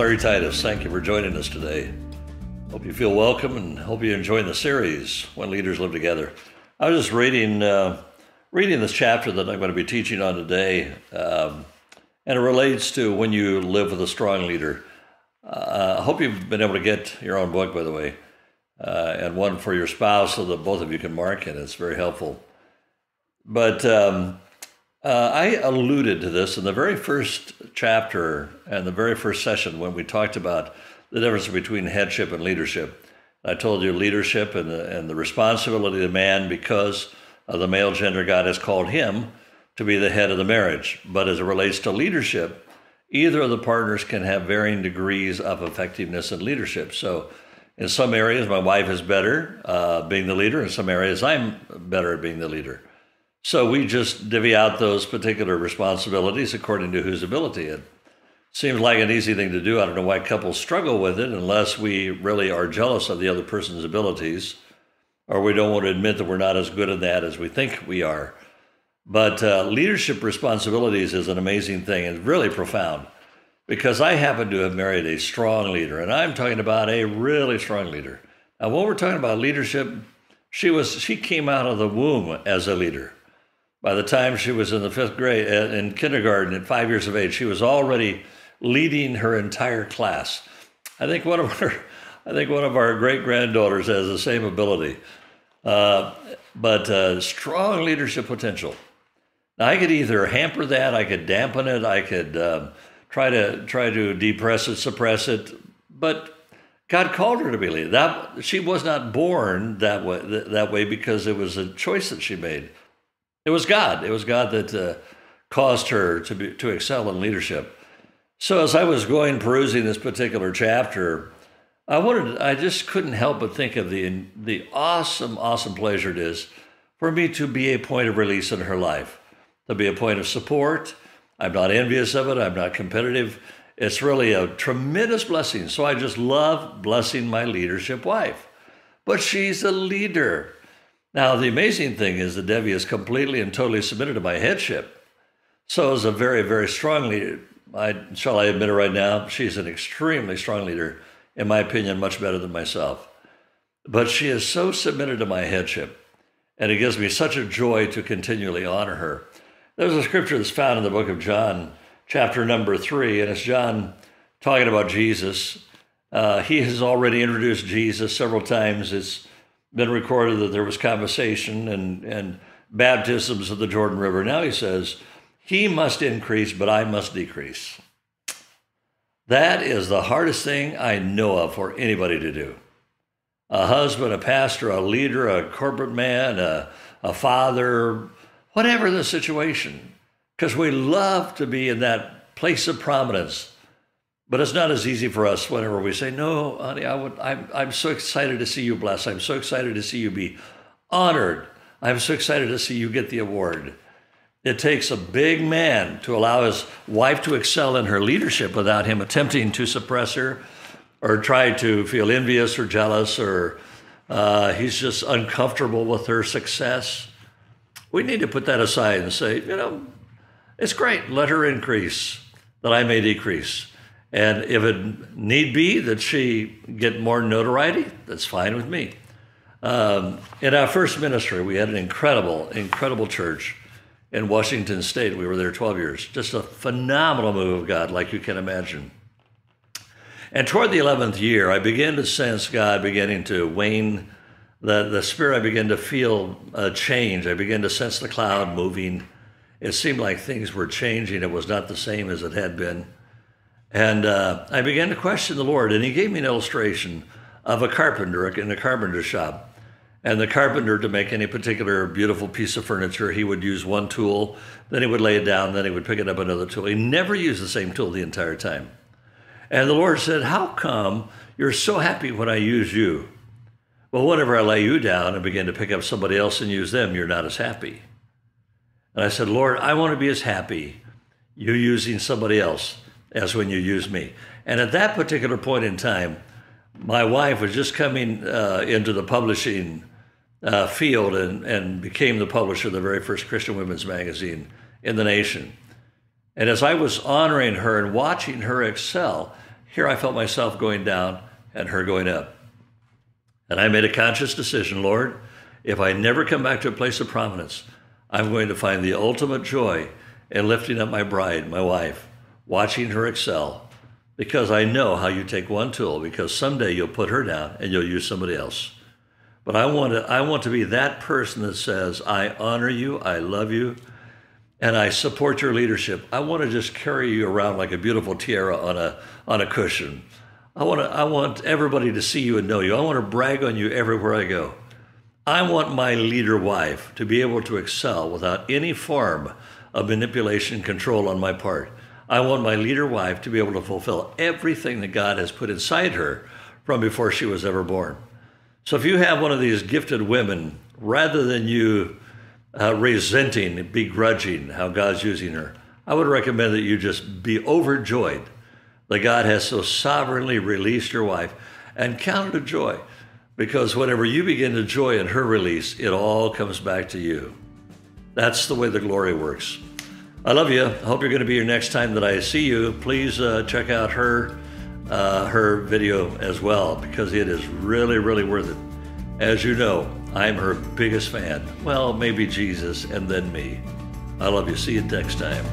Larry Titus. Thank you for joining us today. Hope you feel welcome and hope you're enjoying the series, When Leaders Live Together. I was just reading this chapter that I'm going to be teaching on today, and it relates to when you live with a strong leader. I hope you've been able to get your own book, by the way, and one for your spouse so that both of you can mark it. It's very helpful. But I alluded to this in the very first chapter and the very first session when we talked about the difference between headship and leadership. I told you leadership and the responsibility of man because of the male gender, God has called him to be the head of the marriage. But as it relates to leadership, either of the partners can have varying degrees of effectiveness in leadership. So in some areas, my wife is better being the leader. In some areas, I'm better at being the leader. So we just divvy out those particular responsibilities according to whose ability. It seems like an easy thing to do. I don't know why couples struggle with it unless we really are jealous of the other person's abilities, or we don't want to admit that we're not as good at that as we think we are. But leadership responsibilities is an amazing thing and really profound, because I happen to have married a strong leader, and I'm talking about a really strong leader. Now, when we're talking about leadership, she came out of the womb as a leader. By the time she was in the fifth grade, in kindergarten, at 5 years of age, she was already leading her entire class. I think one of our great granddaughters has the same ability, but strong leadership potential. Now, I could either hamper that, I could dampen it, I could try to depress it, suppress it, but God called her to be leader. She was not born that way because it was a choice that she made. It was God. It was God that caused her to excel in leadership. So as I was perusing this particular chapter, I just couldn't help but think of the awesome pleasure it is for me to be a point of release in her life, to be a point of support. I'm not envious of it. I'm not competitive. It's really a tremendous blessing. So I just love blessing my leadership wife. But she's a leader. Now, the amazing thing is that Debbie is completely and totally submitted to my headship. So as a very, very strong leader, shall I admit it right now, she's an extremely strong leader, in my opinion, much better than myself. But she is so submitted to my headship, and it gives me such a joy to continually honor her. There's a scripture that's found in the book of John, chapter number 3, and it's John talking about Jesus. He has already introduced Jesus several times. It's been recorded that there was conversation and baptisms of the Jordan River. Now he says, he must increase, but I must decrease. That is the hardest thing I know of for anybody to do. A husband, a pastor, a leader, a corporate man, a father, whatever the situation, because we love to be in that place of prominence. But it's not as easy for us whenever we say, no, honey, I'm so excited to see you blessed. I'm so excited to see you be honored. I'm so excited to see you get the award. It takes a big man to allow his wife to excel in her leadership without him attempting to suppress her or try to feel envious or jealous or he's just uncomfortable with her success. We need to put that aside and say, it's great. Let her increase, that I may decrease. And if it need be that she get more notoriety, that's fine with me. In our first ministry, we had an incredible church in Washington State. We were there 12 years. Just a phenomenal move of God, like you can imagine. And toward the 11th year, I began to sense God beginning to wane. The Spirit, I began to feel a change. I began to sense the cloud moving. It seemed like things were changing. It was not the same as it had been. And I began to question the Lord, and he gave me an illustration of a carpenter in a carpenter shop. And the carpenter, to make any particular beautiful piece of furniture, he would use one tool, then he would lay it down, then he would pick it up another tool. He never used the same tool the entire time. And the Lord said, how come you're so happy when I use you? Well, whenever I lay you down and begin to pick up somebody else and use them, you're not as happy. And I said, Lord, I want to be as happy you using somebody else as when you use me. And at that particular point in time, my wife was just coming into the publishing field and became the publisher of the very first Christian women's magazine in the nation. And as I was honoring her and watching her excel, Here I felt myself going down and her going up. And I made a conscious decision, Lord, if I never come back to a place of prominence, I'm going to find the ultimate joy in lifting up my bride, my wife, watching her excel, because I know how you take one tool, because someday you'll put her down and you'll use somebody else. But I want to be that person that says, I honor you, I love you, and I support your leadership. I want to just carry you around like a beautiful tiara on a cushion. I want everybody to see you and know you. I want to brag on you everywhere I go. I want my leader wife to be able to excel without any form of manipulation and control on my part. I want my leader wife to be able to fulfill everything that God has put inside her from before she was ever born. So if you have one of these gifted women, rather than you resenting, begrudging how God's using her, I would recommend that you just be overjoyed that God has so sovereignly released your wife, and count it a joy, because whenever you begin to joy in her release, it all comes back to you. That's the way the glory works. I love you. I hope you're going to be here next time that I see you. Please check out her video as well, because it is really, really worth it. As you know, I'm her biggest fan. Well, maybe Jesus and then me. I love you. See you next time.